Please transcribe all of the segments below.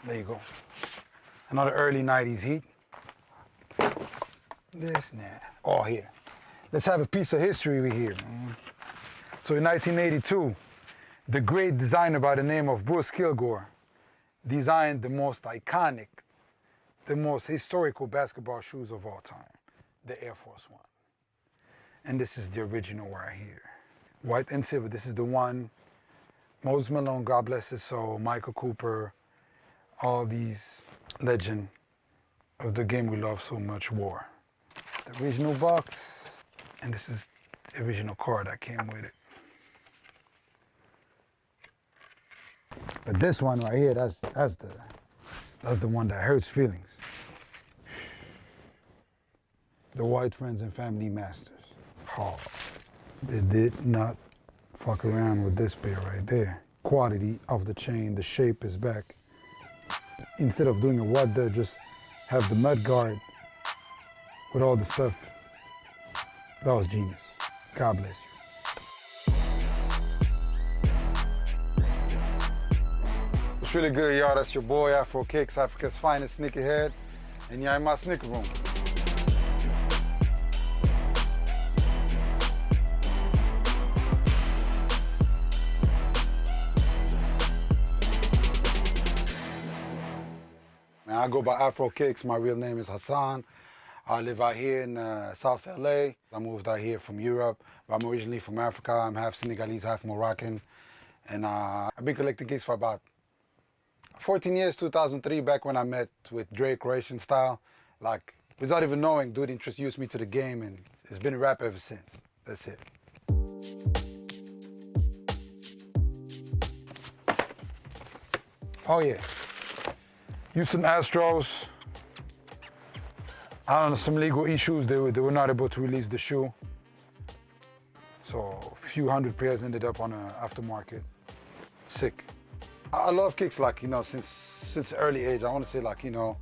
There you go. Another early 90s heat. This, nah. Oh, here. Let's have a piece of history right here, man. So in 1982, the great designer by the name of Bruce Kilgore designed the most iconic, the most historical basketball shoes of all time, the Air Force One. And this is the original right here. White and silver. This is the one Moses Malone, God bless his soul, Michael Cooper, all these legends of the game we love so much wore. The original box, and this is the original card that came with it. But this one right here, that's the one that hurts feelings. The White Friends and Family Masters. Oh, they did not fuck around with this pair right there. Quality of the chain, the shape is back. Instead of doing a what there, just have the mud guard with all the stuff. That was genius. God bless you. It's really good, y'all. That's your boy, Afrokix, Africa's finest sneakerhead. And y'all in my sneaker room. Man, I go by Afrokix. My real name is Hassan. I live out here in South LA. I moved out here from Europe, but I'm originally from Africa. I'm half Senegalese, half Moroccan. And I've been collecting kicks for about 14 years, 2003, back when I met with Dre, Croatian style. Like, without even knowing, dude introduced me to the game, and it's been a rap ever since. That's it. Oh yeah. Houston Astros. I don't know, some legal issues. They were not able to release the shoe. So a few hundred pairs ended up on an aftermarket. Sick. I love kicks, like, you know, since early age. I want to say, like, you know,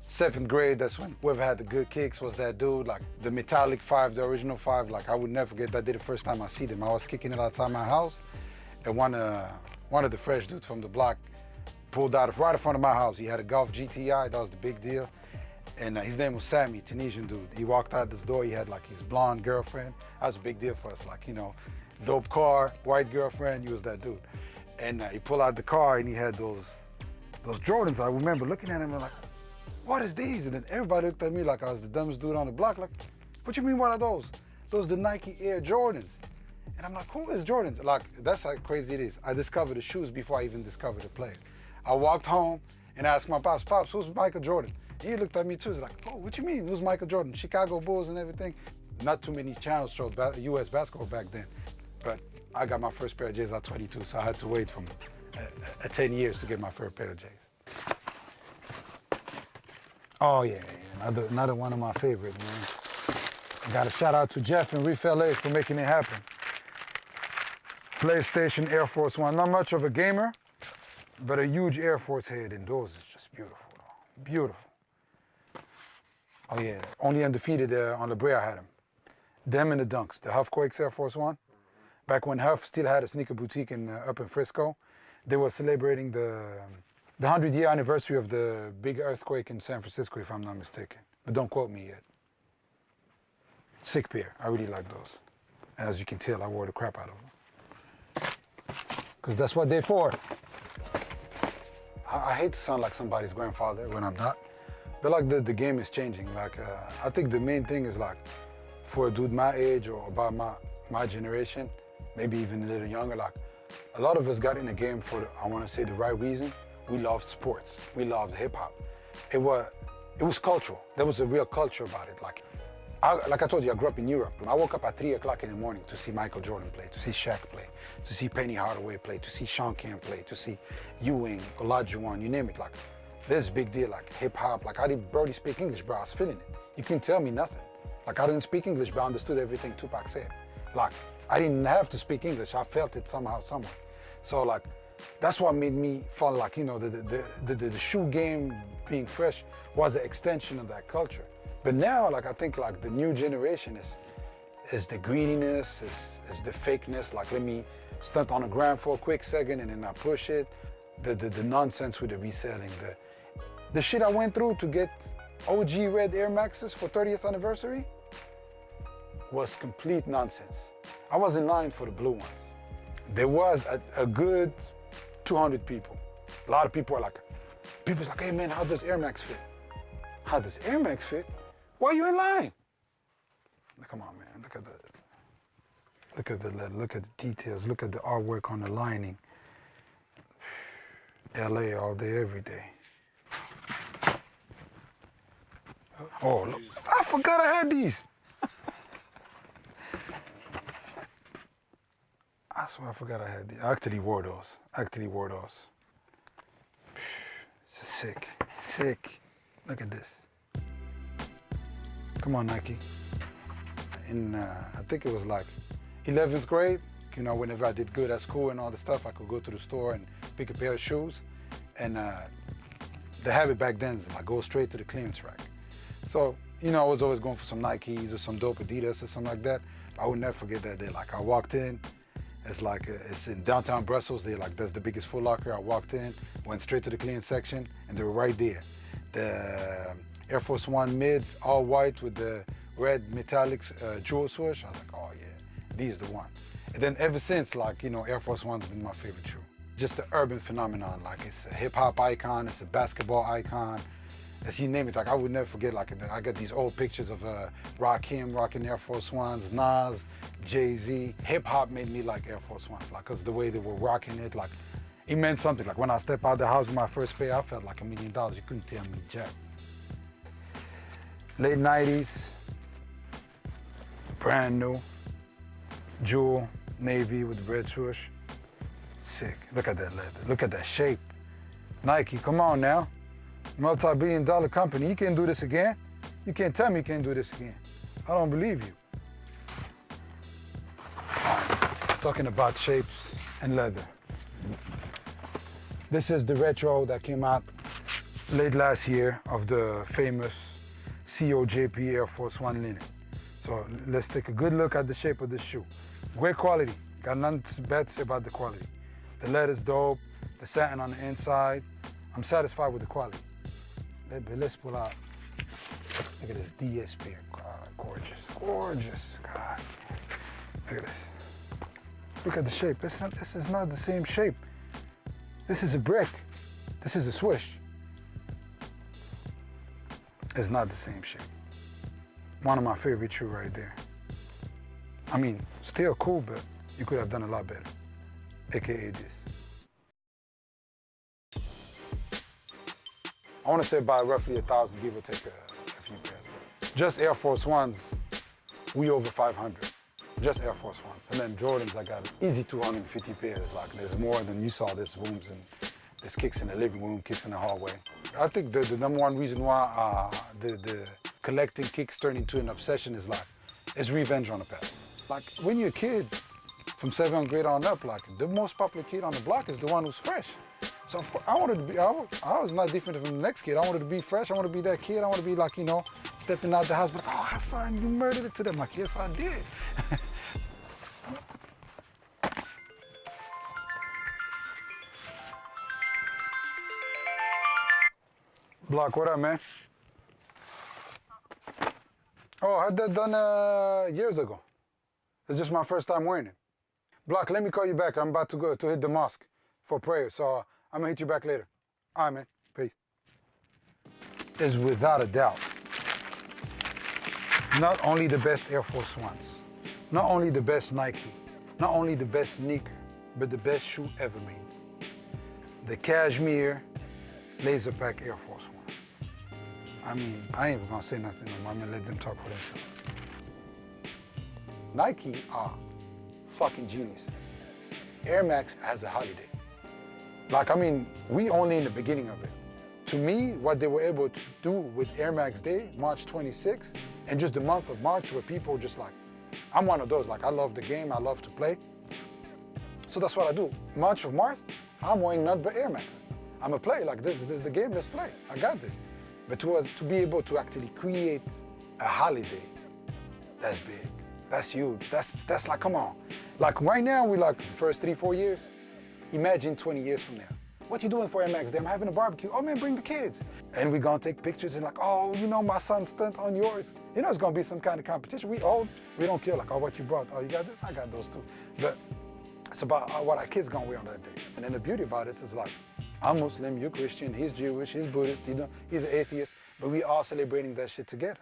7th grade, that's when whoever had the good kicks was that dude. Like the metallic 5, the original 5, like I would never forget that day the first time I see them. I was kicking it outside my house, and one of the fresh dudes from the block pulled out right in front of my house. He had a Golf GTI, that was the big deal. And his name was Sammy, Tunisian dude. He walked out this door, he had like his blonde girlfriend. That was a big deal for us, like, you know, dope car, white girlfriend, he was that dude. And he pulled out the car and he had those Jordans. I remember looking at him and like, what is these? And then everybody looked at me like I was the dumbest dude on the block. Like, what you mean, what are those? Those the Nike Air Jordans. And I'm like, who is Jordans? Like, that's how crazy it is. I discovered the shoes before I even discovered the player. I walked home and asked my pops, who's Michael Jordan? And he looked at me too. He's like, oh, what you mean? Who's Michael Jordan? Chicago Bulls and everything. Not too many channels showed US basketball back then. But I got my first pair of J's at 22, so I had to wait from 10 years to get my first pair of J's. Oh yeah, another one of my favorites, man. I got a shout out to Jeff and Reef LA for making it happen. PlayStation Air Force One. Not much of a gamer, but a huge Air Force head, and those is just beautiful, though. Beautiful. Oh yeah, only undefeated on La Brea I had them. Them and the Dunks, the Afrokix Air Force One. Back when Huff still had a sneaker boutique up in Frisco, they were celebrating the 100-year anniversary of the big earthquake in San Francisco, if I'm not mistaken. But don't quote me yet. Sick pair, I really like those. As you can tell, I wore the crap out of them. Because that's what they're for. I hate to sound like somebody's grandfather when I'm not, but like the game is changing. Like I think the main thing is like, for a dude my age or about my generation, maybe even a little younger, like a lot of us got in the game for, I want to say, the right reason. We loved sports. We loved hip hop. It was cultural. There was a real culture about it. Like I told you, I grew up in Europe. I woke up at 3 o'clock in the morning to see Michael Jordan play, to see Shaq play, to see Penny Hardaway play, to see Sean Kemp play, to see Ewing, Olajuwon, you name it. Like, this is a big deal, like hip hop. Like, I didn't barely speak English, bro. I was feeling it. You couldn't tell me nothing. Like, I didn't speak English, but I understood everything Tupac said. Like, I didn't have to speak English. I felt it somehow, somewhere. So, like, that's what made me fall, like, you know, the shoe game being fresh was an extension of that culture. But now, like, I think, like, the new generation is the greediness, is the fakeness. Like, let me stunt on the ground for a quick second and then I push it. the nonsense with the reselling, the shit I went through to get OG red Air Maxes for 30th anniversary was complete nonsense. I was in line for the blue ones. There was a good 200 people. A lot of people are like, people's like, hey man, how does Air Max fit? How does Air Max fit? Why are you in line? Come on, man, look at the leather, look at the details, look at the artwork on the lining. LA all day, every day. Oh, look, I forgot I had these. I swear I forgot I had these. I actually wore those. Just sick, sick. Look at this. Come on, Nike. In, I think it was like 11th grade, you know, whenever I did good at school and all the stuff, I could go to the store and pick a pair of shoes. And the habit back then is like go straight to the clearance rack. So, you know, I was always going for some Nikes or some dope Adidas or something like that. I would never forget that day. Like I walked in, it's like, it's in downtown Brussels. They like, that's the biggest Foot Locker. I walked in, went straight to the clearance section, and they were right there. The Air Force One mids, all white with the red metallics jewel swoosh. I was like, oh yeah, these are the one. And then ever since, like, you know, Air Force One's been my favorite shoe. Just the urban phenomenon. Like it's a hip hop icon, it's a basketball icon. As you name it, like I would never forget, like I got these old pictures of Rakim rocking Air Force Ones, Nas, Jay-Z. Hip hop made me like Air Force Ones, like, cause the way they were rocking it, like, it meant something. Like when I stepped out the house with my first pair, I felt like $1 million. You couldn't tell me jack. Late 90s, brand new, jewel, navy with the red swoosh. Sick, look at that leather, look at that shape. Nike, come on now. Multi-billion-dollar company, you can't do this again. You can't tell me you can't do this again. I don't believe you. Talking about shapes and leather. This is the retro that came out late last year of the famous COJP Air Force One linen. So let's take a good look at the shape of this shoe. Great quality, got nothing bad to say about the quality. The leather's dope, the satin on the inside. I'm satisfied with the quality. Let's pull out. Look at this DSP. God, gorgeous, gorgeous. God, look at this. Look at the shape. This is not the same shape. This is a brick. This is a swish. It's not the same shape. One of my favorite shoes right there. I mean, still cool, but you could have done a lot better. AKA this. I want to say by roughly 1,000, give or take a few pairs. But just Air Force Ones, we over 500. Just Air Force Ones. And then Jordans, I got easy 250 pairs. Like there's more than you saw. There's rooms and there's kicks in the living room, kicks in the hallway. I think the number one reason why the collecting kicks turned into an obsession is like, it's revenge on the past. Like when you're a kid, from 7th grade on up, like the most popular kid on the block is the one who's fresh. So of course, I wanted to be, I was not different from the next kid. I wanted to be fresh, I wanted to be that kid, I wanted to be like, you know, stepping out the house, but oh, son, you murdered it to them. Like, yes, I did. Block, what up, man? Oh, I had that done years ago. It's just my first time wearing it. Block, let me call you back. I'm about to go to hit the mosque for prayer, so I'm gonna hit you back later. All right, man, peace. Is without a doubt not only the best Air Force Ones, not only the best Nike, not only the best sneaker, but the best shoe ever made. The Cashmere Laser Pack Air Force One. I mean, I ain't even gonna say nothing. I'm gonna let them talk for themselves. Nike are fucking geniuses. Air Max has a holiday. Like, I mean, we only in the beginning of it. To me, what they were able to do with Air Max Day, March 26th, and just the month of March where people just like, I'm one of those, like I love the game, I love to play. So that's what I do. March of March, I'm wearing nothing but Air Maxes. I'm a play, like this is the game, let's play. I got this. But to be able to actually create a holiday, that's big, that's huge, that's like, come on. Like right now, we like the first 3-4 years. Imagine 20 years from now. what you doing for MX Day? I'm having a barbecue. Oh man, bring the kids. And we're gonna take pictures and like, oh, you know, my son stunt on yours. You know, it's gonna be some kind of competition. We don't care like, oh, what you brought. Oh, you got this? I got those too. But it's about what our kids gonna wear on that day. And then the beauty about this is like, I'm Muslim, you're Christian, he's Jewish, he's Buddhist, you know, he's an atheist, but we all celebrating that shit together.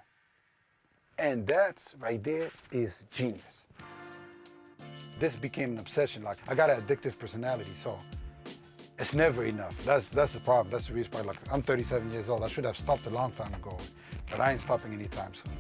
And that's right there is genius. This became an obsession. Like, I got an addictive personality, so it's never enough. That's the problem. That's the reason why, like, I'm 37 years old. I should have stopped a long time ago, but I ain't stopping anytime soon.